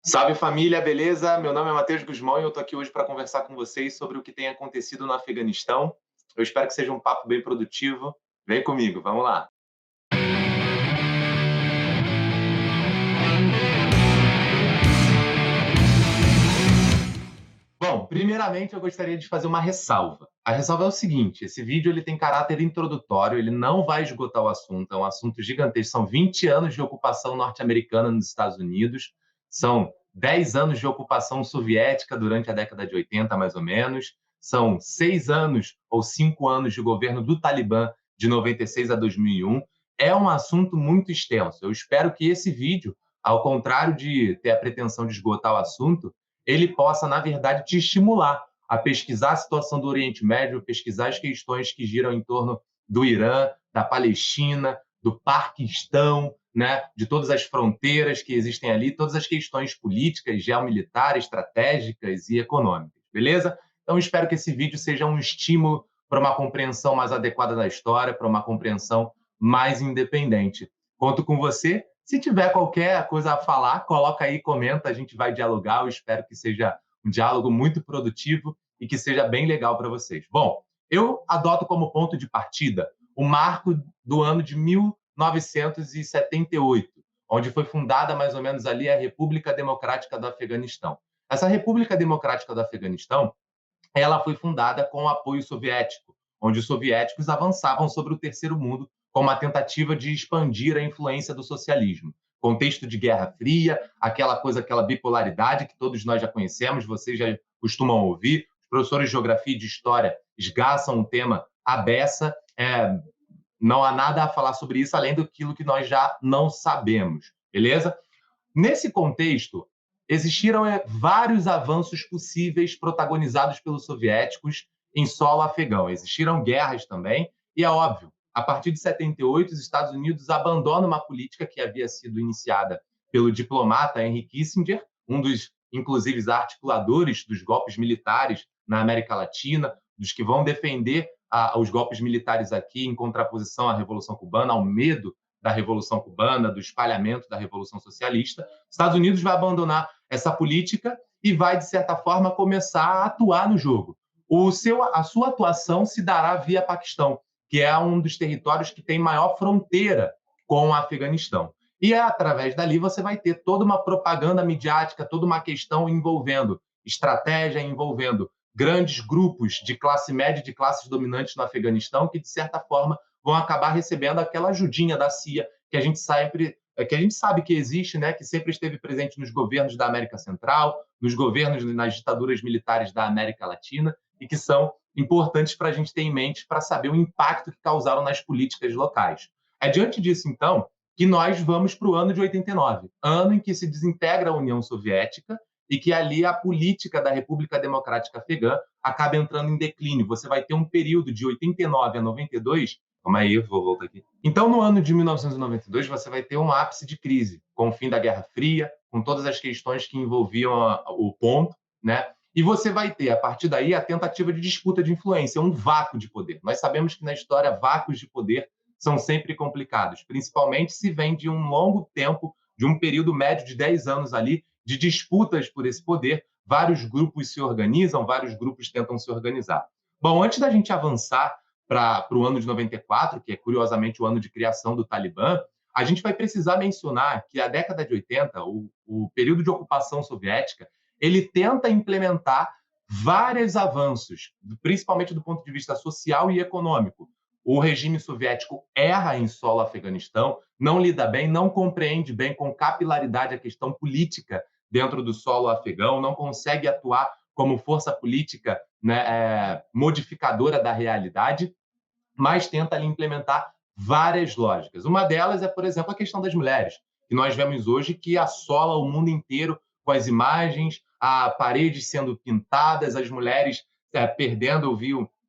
Salve família, beleza? Meu nome é Matheus Guzmão e eu estou aqui hoje para conversar com vocês sobre o que tem acontecido no Afeganistão. Eu espero que seja um papo bem produtivo. Vem comigo, vamos lá. Bom, primeiramente eu gostaria de fazer uma ressalva. A ressalva é o seguinte: esse vídeo ele tem caráter introdutório, ele não vai esgotar o assunto, é um assunto gigantesco. São 20 anos de ocupação norte-americana nos Estados Unidos, são 10 anos de ocupação soviética durante a década de 80, mais ou menos, são 6 anos ou 5 anos de governo do Talibã de 96 a 2001. É um assunto muito extenso. Eu espero que esse vídeo, ao contrário de ter a pretensão de esgotar o assunto, ele possa, na verdade, te estimular a pesquisar a situação do Oriente Médio, pesquisar as questões que giram em torno do Irã, da Palestina, do Paquistão, né, de todas as fronteiras que existem ali, todas as questões políticas, geomilitares, estratégicas e econômicas, beleza? Então, espero que esse vídeo seja um estímulo para uma compreensão mais adequada da história, para uma compreensão mais independente. Conto com você. Se tiver qualquer coisa a falar, coloca aí, comenta, a gente vai dialogar. Eu espero que seja um diálogo muito produtivo e que seja bem legal para vocês. Bom, eu adoto como ponto de partida o marco do ano de 1978, onde foi fundada mais ou menos ali a República Democrática do Afeganistão. Essa República Democrática do Afeganistão, ela foi fundada com o apoio soviético, onde os soviéticos avançavam sobre o terceiro mundo com uma tentativa de expandir a influência do socialismo. Contexto de Guerra Fria, aquela coisa, aquela bipolaridade que todos nós já conhecemos, vocês já costumam ouvir, os professores de geografia e de história esgaçam o tema à beça, não há nada a falar sobre isso além daquilo que nós já não sabemos, beleza? Nesse contexto, existiram vários avanços possíveis protagonizados pelos soviéticos em solo afegão. Existiram guerras também, e é óbvio, a partir de 78, os Estados Unidos abandonam uma política que havia sido iniciada pelo diplomata Henry Kissinger, um dos, inclusive, articuladores dos golpes militares na América Latina, dos que vão defender os golpes militares aqui em contraposição à Revolução Cubana, ao medo da Revolução Cubana, do espalhamento da Revolução Socialista. Os Estados Unidos vai abandonar essa política e vai, de certa forma, começar a atuar no jogo. A sua atuação se dará via Paquistão, que é um dos territórios que tem maior fronteira com o Afeganistão. E através dali você vai ter toda uma propaganda midiática, toda uma questão envolvendo estratégia, envolvendo grandes grupos de classe média e de classes dominantes no Afeganistão que, de certa forma, vão acabar recebendo aquela ajudinha da CIA que a gente sabe que existe, né, que sempre esteve presente nos governos da América Central, nos governos, nas ditaduras militares da América Latina, e que são importantes para a gente ter em mente para saber o impacto que causaram nas políticas locais. É diante disso, então, que nós vamos para o ano de 89, ano em que se desintegra a União Soviética e que ali a política da República Democrática Afegã acaba entrando em declínio. Você vai ter um período de 89 a 92. Calma aí, vou voltar aqui. Então, no ano de 1992, você vai ter um ápice de crise, com o fim da Guerra Fria, com todas as questões que envolviam o ponto, né? E você vai ter, a partir daí, a tentativa de disputa de influência, um vácuo de poder. Nós sabemos que na história, vácuos de poder são sempre complicados, principalmente se vem de um longo tempo, de um período médio de 10 anos ali, de disputas por esse poder. Vários grupos se organizam, vários grupos tentam se organizar. Bom, antes da gente avançar para o ano de 94, que é curiosamente o ano de criação do Talibã, a gente vai precisar mencionar que a década de 80, o período de ocupação soviética, ele tenta implementar vários avanços, principalmente do ponto de vista social e econômico. O regime soviético erra em solo Afeganistão, não lida bem, não compreende bem com capilaridade a questão política dentro do solo afegão, não consegue atuar como força política, né, modificadora da realidade, mas tenta ali implementar várias lógicas. Uma delas é, por exemplo, a questão das mulheres, que nós vemos hoje que assola o mundo inteiro com as imagens, a paredes sendo pintadas, as mulheres perdendo,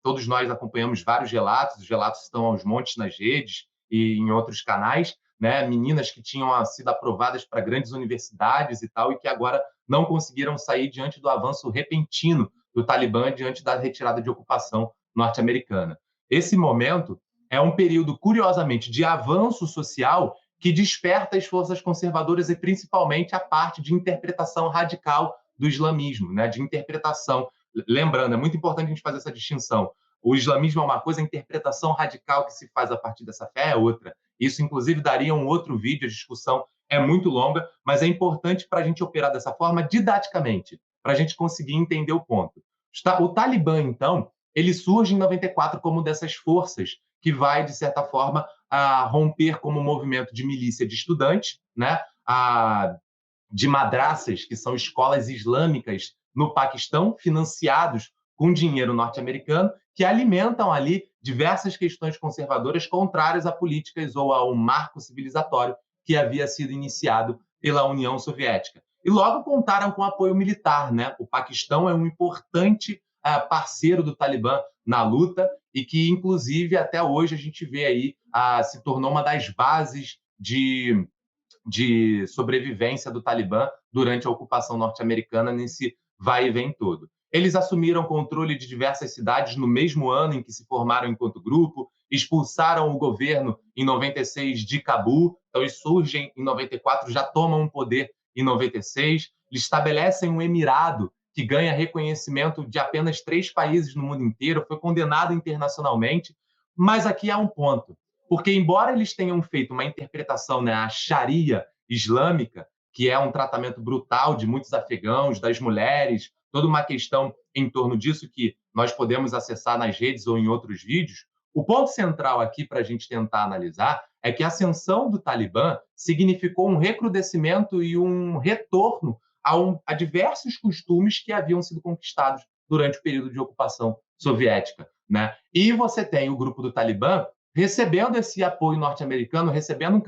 todos nós acompanhamos vários relatos, os relatos estão aos montes nas redes e em outros canais, né? Meninas que tinham sido aprovadas para grandes universidades e tal, e que agora não conseguiram sair diante do avanço repentino do Talibã, diante da retirada de ocupação norte-americana. Esse momento é um período, curiosamente, de avanço social que desperta as forças conservadoras e principalmente a parte de interpretação radical do islamismo, né? De interpretação. Lembrando, é muito importante a gente fazer essa distinção. O islamismo é uma coisa, a interpretação radical que se faz a partir dessa fé é outra. Isso, inclusive, daria um outro vídeo, a discussão é muito longa, mas é importante para a gente operar dessa forma didaticamente, para a gente conseguir entender o ponto. O Talibã, então, ele surge em 94 como dessas forças que vai, de certa forma, a romper como movimento de milícia de estudantes, né? De madraças, que são escolas islâmicas no Paquistão, financiados com dinheiro norte-americano, que alimentam ali diversas questões conservadoras contrárias a políticas ou a um marco civilizatório que havia sido iniciado pela União Soviética. E logo contaram com apoio militar, né? O Paquistão é um importante parceiro do Talibã na luta e que, inclusive, até hoje a gente vê aí, se tornou uma das bases de sobrevivência do Talibã durante a ocupação norte-americana nesse vai e vem todo. Eles assumiram controle de diversas cidades no mesmo ano em que se formaram enquanto grupo, expulsaram o governo em 96 de Cabul, então eles surgem em 94, já tomam o poder em 96, eles estabelecem um emirado que ganha reconhecimento de apenas 3 países no mundo inteiro, foi condenado internacionalmente, mas aqui há um ponto, porque embora eles tenham feito uma interpretação, né, a Sharia islâmica, que é um tratamento brutal de muitos afegãos, das mulheres, toda uma questão em torno disso que nós podemos acessar nas redes ou em outros vídeos, o ponto central aqui para a gente tentar analisar é que a ascensão do Talibã significou um recrudescimento e um retorno a diversos costumes que haviam sido conquistados durante o período de ocupação soviética, né? E você tem o grupo do Talibã recebendo esse apoio norte-americano, recebendo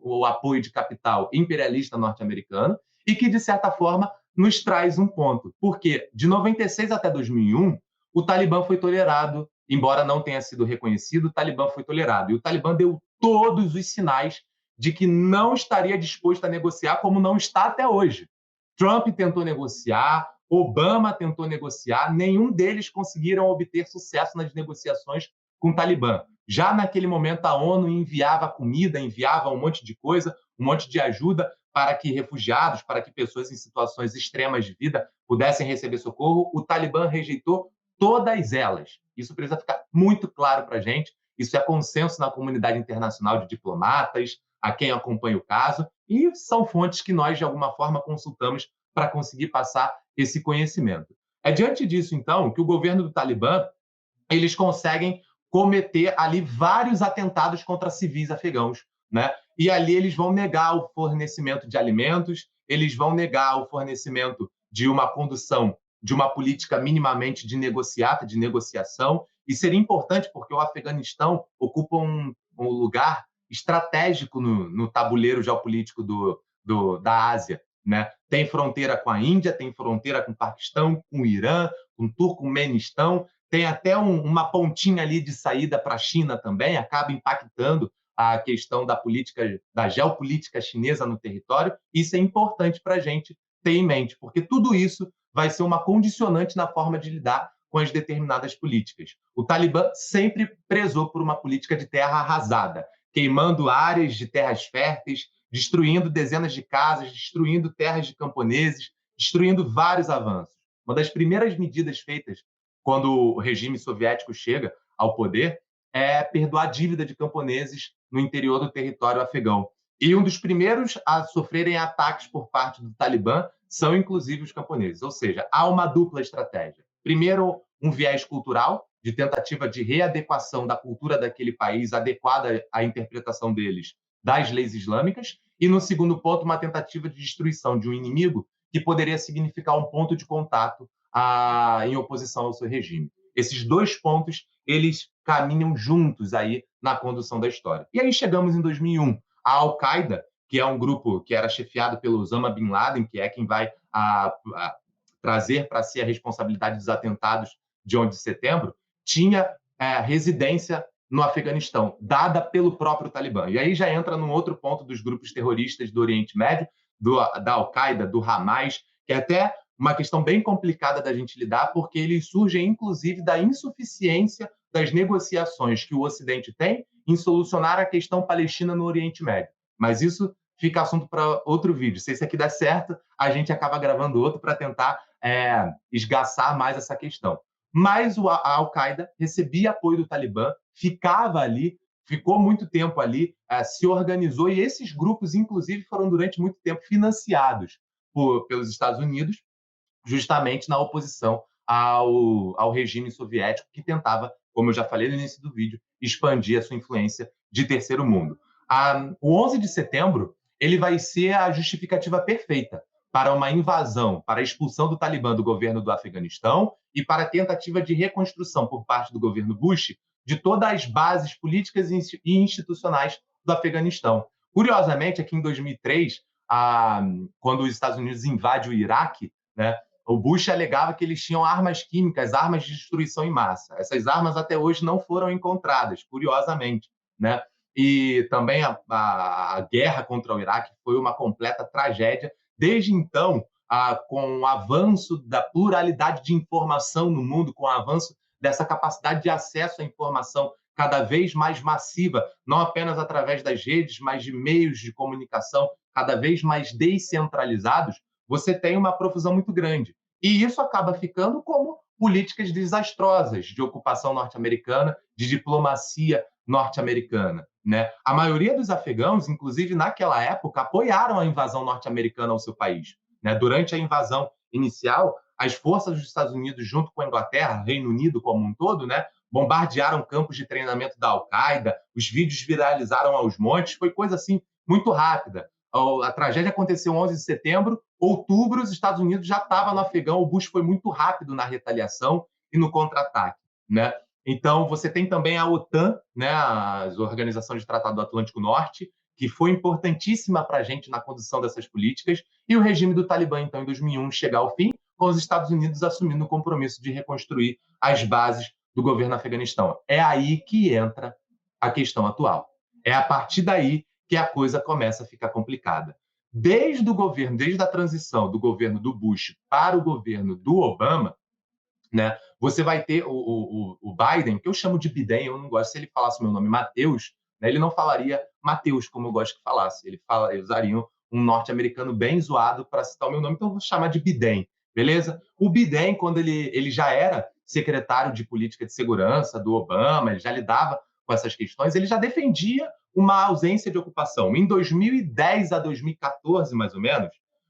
o apoio de capital imperialista norte-americano e que, de certa forma, nos traz um ponto. Porque de 96 até 2001, o Talibã foi tolerado, embora não tenha sido reconhecido, o Talibã foi tolerado. E o Talibã deu todos os sinais de que não estaria disposto a negociar, como não está até hoje. Trump tentou negociar, Obama tentou negociar, nenhum deles conseguiram obter sucesso nas negociações com o Talibã. Já naquele momento, a ONU enviava comida, enviava um monte de coisa, um monte de ajuda para que refugiados, para que pessoas em situações extremas de vida pudessem receber socorro. O Talibã rejeitou todas elas. Isso precisa ficar muito claro para a gente. Isso é consenso na comunidade internacional de diplomatas, a quem acompanha o caso, e são fontes que nós, de alguma forma, consultamos para conseguir passar esse conhecimento. É diante disso, então, que o governo do Talibã eles conseguem cometer ali vários atentados contra civis afegãos, né? E ali eles vão negar o fornecimento de alimentos, eles vão negar o fornecimento de uma condução de uma política minimamente de negociata, de negociação, e seria importante porque o Afeganistão ocupa um lugar estratégico no tabuleiro geopolítico da Ásia, né? Tem fronteira com a Índia, tem fronteira com o Paquistão, com o Irã, com o Turcomenistão, tem até uma pontinha ali de saída para a China também, acaba impactando a questão da política, da geopolítica chinesa no território. Isso é importante para a gente ter em mente, porque tudo isso vai ser uma condicionante na forma de lidar com as determinadas políticas. O Talibã sempre prezou por uma política de terra arrasada, queimando áreas de terras férteis, destruindo dezenas de casas, destruindo terras de camponeses, destruindo vários avanços. Uma das primeiras medidas feitas quando o regime soviético chega ao poder, é perdoar a dívida de camponeses no interior do território afegão. E um dos primeiros a sofrerem ataques por parte do Talibã são, inclusive, os camponeses. Ou seja, há uma dupla estratégia. Primeiro, um viés cultural, de tentativa de readequação da cultura daquele país, adequada à interpretação deles das leis islâmicas. E, no segundo ponto, uma tentativa de destruição de um inimigo que poderia significar um ponto de contato em oposição ao seu regime. Esses dois pontos, eles caminham juntos aí na condução da história. E aí chegamos em 2001. A Al-Qaeda, que é um grupo que era chefiado pelo Osama Bin Laden, que é quem vai trazer para si a responsabilidade dos atentados de 11 de setembro, tinha residência no Afeganistão, dada pelo próprio Talibã. E aí já entra num outro ponto dos grupos terroristas do Oriente Médio, da Al-Qaeda, do Hamas, que é até uma questão bem complicada da gente lidar, porque eles surgem, inclusive, da insuficiência das negociações que o Ocidente tem em solucionar a questão palestina no Oriente Médio. Mas isso fica assunto para outro vídeo. Se esse aqui der certo, a gente acaba gravando outro para tentar esgaçar mais essa questão. Mas a Al-Qaeda recebia apoio do Talibã, ficava ali, ficou muito tempo ali, se organizou, e esses grupos, inclusive, foram durante muito tempo financiados pelos Estados Unidos, justamente na oposição ao regime soviético, que tentava, como eu já falei no início do vídeo, expandir a sua influência de terceiro mundo. O 11 de setembro ele vai ser a justificativa perfeita para uma invasão, para a expulsão do Talibã do governo do Afeganistão e para a tentativa de reconstrução por parte do governo Bush de todas as bases políticas e institucionais do Afeganistão. Curiosamente, aqui em 2003, quando os Estados Unidos invadem o Iraque, né, o Bush alegava que eles tinham armas químicas, armas de destruição em massa. Essas armas até hoje não foram encontradas, curiosamente, né? E também a guerra contra o Iraque foi uma completa tragédia. Desde então, com o avanço da pluralidade de informação no mundo, com o avanço dessa capacidade de acesso à informação cada vez mais massiva, não apenas através das redes, mas de meios de comunicação cada vez mais descentralizados, você tem uma profusão muito grande. E isso acaba ficando como políticas desastrosas de ocupação norte-americana, de diplomacia norte-americana. Né? A maioria dos afegãos, inclusive naquela época, apoiaram a invasão norte-americana ao seu país. Né? Durante a invasão inicial, as forças dos Estados Unidos, junto com a Inglaterra, Reino Unido como um todo, né, bombardearam campos de treinamento da Al-Qaeda, os vídeos viralizaram aos montes, foi coisa assim muito rápida. A tragédia aconteceu 11 de setembro, outubro, os Estados Unidos já estavam no Afegão, o Bush foi muito rápido na retaliação e no contra-ataque. Né? Então, você tem também a OTAN, né, a Organização de Tratado do Atlântico Norte, que foi importantíssima para a gente na condução dessas políticas, e o regime do Talibã, então, em 2001, chegar ao fim, com os Estados Unidos assumindo o compromisso de reconstruir as bases do governo Afeganistão. É aí que entra a questão atual. É a partir daí que a coisa começa a ficar complicada. Desde a transição do governo do Bush para o governo do Obama, né, você vai ter o Biden, que eu chamo de Biden, eu não gosto, se ele falasse o meu nome Mateus, né, ele não falaria Mateus, como eu gosto que falasse, ele usaria um norte-americano bem zoado para citar o meu nome, então eu vou chamar de Biden, beleza? O Biden, quando ele já era secretário de política de segurança do Obama, ele já lidava com essas questões, ele já defendia uma ausência de ocupação. Em 2010 a 2014, mais ou menos,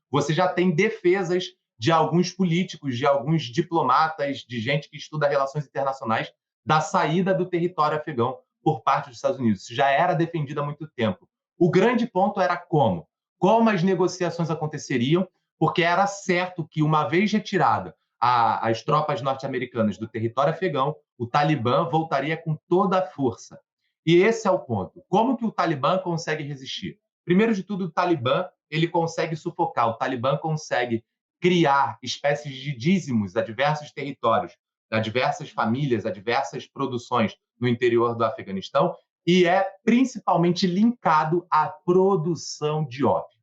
você já tem defesas de alguns políticos, de alguns diplomatas, de gente que estuda relações internacionais, da saída do território afegão por parte dos Estados Unidos. Isso já era defendido há muito tempo. O grande ponto era como? Como as negociações aconteceriam, porque era certo que, uma vez retirada as tropas norte-americanas do território afegão, o Talibã voltaria com toda a força. E esse é o ponto. Como que o Talibã consegue resistir? Primeiro de tudo, o Talibã ele consegue sufocar, o Talibã consegue criar espécies de dízimos a diversos territórios, a diversas famílias, a diversas produções no interior do Afeganistão, e é principalmente linkado à produção de ópio.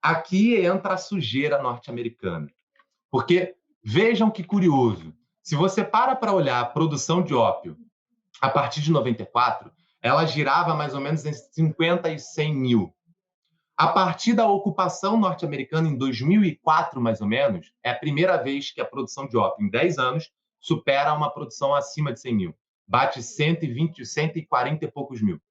Aqui entra a sujeira norte-americana, porque vejam que curioso, se você para olhar a produção de ópio a partir de 94, ela girava mais ou menos entre 50 e 100 mil. A partir da ocupação norte-americana, em 2004, mais ou menos, é a primeira vez que a produção de ópio, em 10 anos, supera uma produção acima de 100 mil. Bate 120, 140 e poucos mil.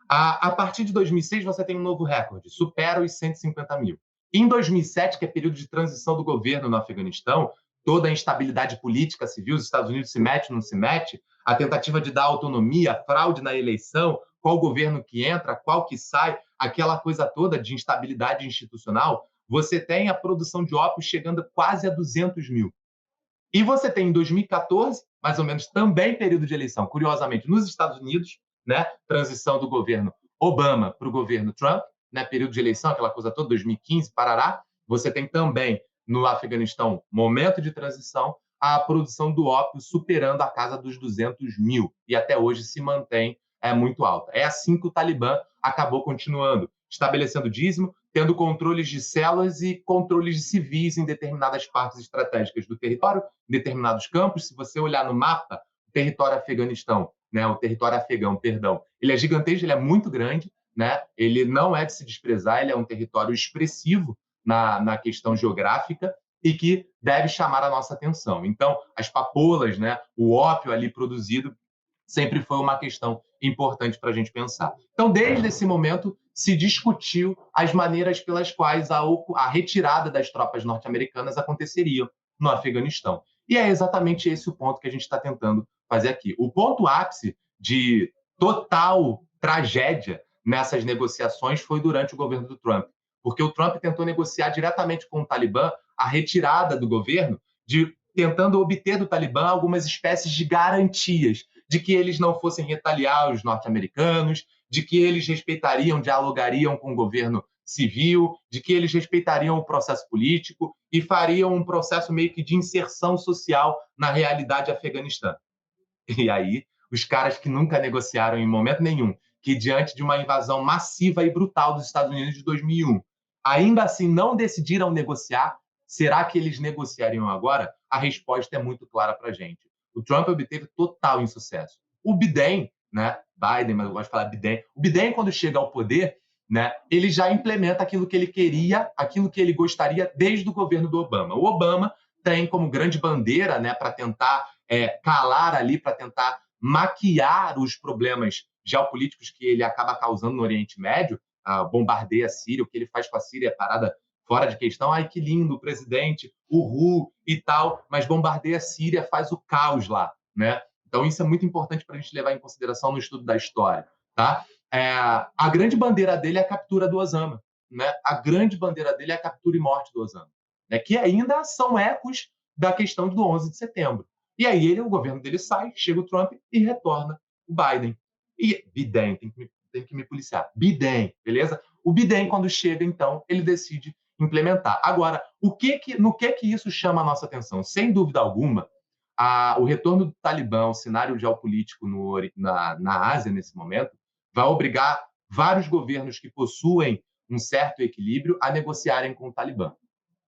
A partir de 2006, você tem um novo recorde, supera os 150 mil. Em 2007, que é período de transição do governo no Afeganistão, toda a instabilidade política civil, os Estados Unidos se mete, não se mete, a tentativa de dar autonomia, a fraude na eleição, qual governo que entra, qual que sai, aquela coisa toda de instabilidade institucional, você tem a produção de ópio chegando quase a 200 mil. E você tem em 2014, mais ou menos também período de eleição, curiosamente, nos Estados Unidos, né, transição do governo Obama para o governo Trump, né, período de eleição, aquela coisa toda, 2015, parará. Você tem também no Afeganistão, momento de transição, a produção do ópio superando a casa dos 200 mil, e até hoje se mantém muito alta. É assim que o Talibã acabou continuando, estabelecendo dízimo, tendo controles de células e controles de civis em determinadas partes estratégicas do território, em determinados campos. Se você olhar no mapa, o território afegão, ele é gigantesco, ele é muito grande, né? Ele não é de se desprezar, ele é um território expressivo na questão geográfica e que deve chamar a nossa atenção. Então, as papoulas, né, o ópio ali produzido, sempre foi uma questão importante para a gente pensar. Então, desde esse momento, se discutiu as maneiras pelas quais a retirada das tropas norte-americanas aconteceria no Afeganistão. E é exatamente esse o ponto que a gente está tentando fazer aqui. O ponto ápice de total tragédia nessas negociações foi durante o governo do Trump, porque o Trump tentou negociar diretamente com o Talibã a retirada do governo, tentando obter do Talibã algumas espécies de garantias de que eles não fossem retaliar os norte-americanos, de que eles respeitariam, dialogariam com o governo civil, de que eles respeitariam o processo político e fariam um processo meio que de inserção social na realidade afeganistã. E aí, os caras que nunca negociaram em momento nenhum, que diante de uma invasão massiva e brutal dos Estados Unidos de 2001, ainda assim não decidiram negociar, será que eles negociariam agora? A resposta é muito clara para a gente. O Trump obteve total insucesso. O Biden, né, Biden, mas eu gosto de falar Biden, o Biden, quando chega ao poder, né, ele já implementa aquilo que ele queria, aquilo que ele gostaria desde o governo do Obama. O Obama tem como grande bandeira, né, para tentar calar ali, para tentar maquiar os problemas geopolíticos que ele acaba causando no Oriente Médio, bombardeia a Síria, o que ele faz com a Síria é parada fora de questão. Ai, que lindo, o presidente, uhul e tal, mas bombardeia a Síria, faz o caos lá, né? Então isso é muito importante para a gente levar em consideração no estudo da história, tá? A grande bandeira dele é a captura do Osama, né? A grande bandeira dele é a captura e morte do Osama, né? Que ainda são ecos da questão do 11 de setembro. E aí o governo dele sai, chega o Trump e retorna o Biden. E Biden, tem que me policiar. Biden, beleza? O Biden, quando chega, então, ele decide implementar. Agora, no que isso chama a nossa atenção? Sem dúvida alguma, o retorno do Talibã ao cenário geopolítico na Ásia, nesse momento, vai obrigar vários governos que possuem um certo equilíbrio a negociarem com o Talibã.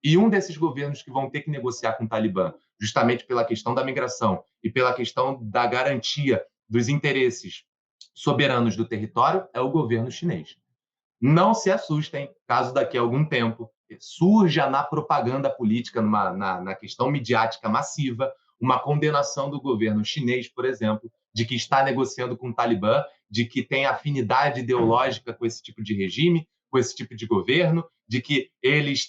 E um desses governos que vão ter que negociar com o Talibã, justamente pela questão da migração e pela questão da garantia dos interesses soberanos do território, é o governo chinês. Não se assustem caso daqui a algum tempo surja na propaganda política, na questão midiática massiva, uma condenação do governo chinês, por exemplo, de que está negociando com o Talibã, de que tem afinidade ideológica com esse tipo de regime, com esse tipo de governo, de que eles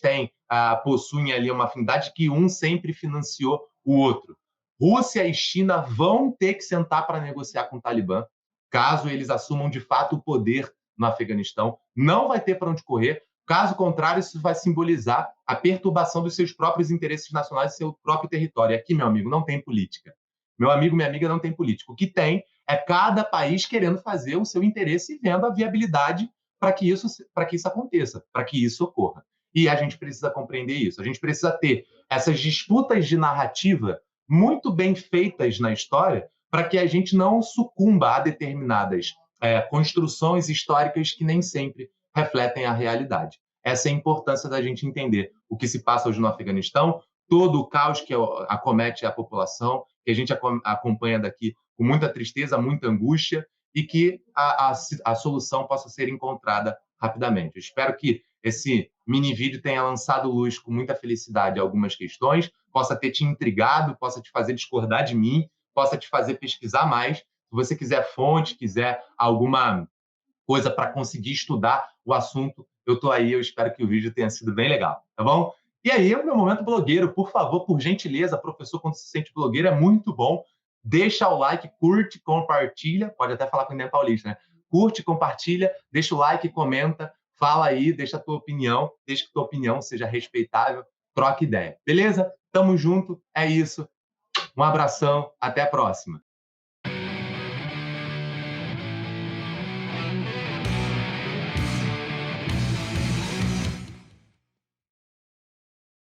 possuem ali uma afinidade que um sempre financiou o outro. Rússia e China vão ter que sentar para negociar com o Talibã, caso eles assumam de fato o poder no Afeganistão. Não vai ter para onde correr. Caso contrário, isso vai simbolizar a perturbação dos seus próprios interesses nacionais e seu próprio território. E aqui, meu amigo, não tem política. Meu amigo, minha amiga, não tem política. O que tem é cada país querendo fazer o seu interesse e vendo a viabilidade para que isso aconteça, para que isso ocorra. E a gente precisa compreender isso. A gente precisa ter essas disputas de narrativa muito bem feitas na história para que a gente não sucumba a determinadas construções históricas que nem sempre refletem a realidade. Essa é a importância da gente entender o que se passa hoje no Afeganistão, todo o caos que acomete a população, que a gente acompanha daqui com muita tristeza, muita angústia, e que a solução possa ser encontrada rapidamente. Eu espero que esse mini vídeo tenha lançado luz com muita felicidade a algumas questões, possa ter te intrigado, possa te fazer discordar de mim, possa te fazer pesquisar mais. Se você quiser fonte, quiser alguma coisa para conseguir estudar o assunto, eu estou aí. Eu espero que o vídeo tenha sido bem legal, tá bom? E aí, o meu momento blogueiro, por favor, por gentileza, professor, quando se sente blogueiro, é muito bom. Deixa o like, curte, compartilha. Pode até falar com o Enem Paulista, né? Curte, compartilha, deixa o like, comenta, fala aí, deixa a tua opinião, deixa que a tua opinião seja respeitável, troca ideia. Beleza? Tamo junto, é isso. Um abração, até a próxima.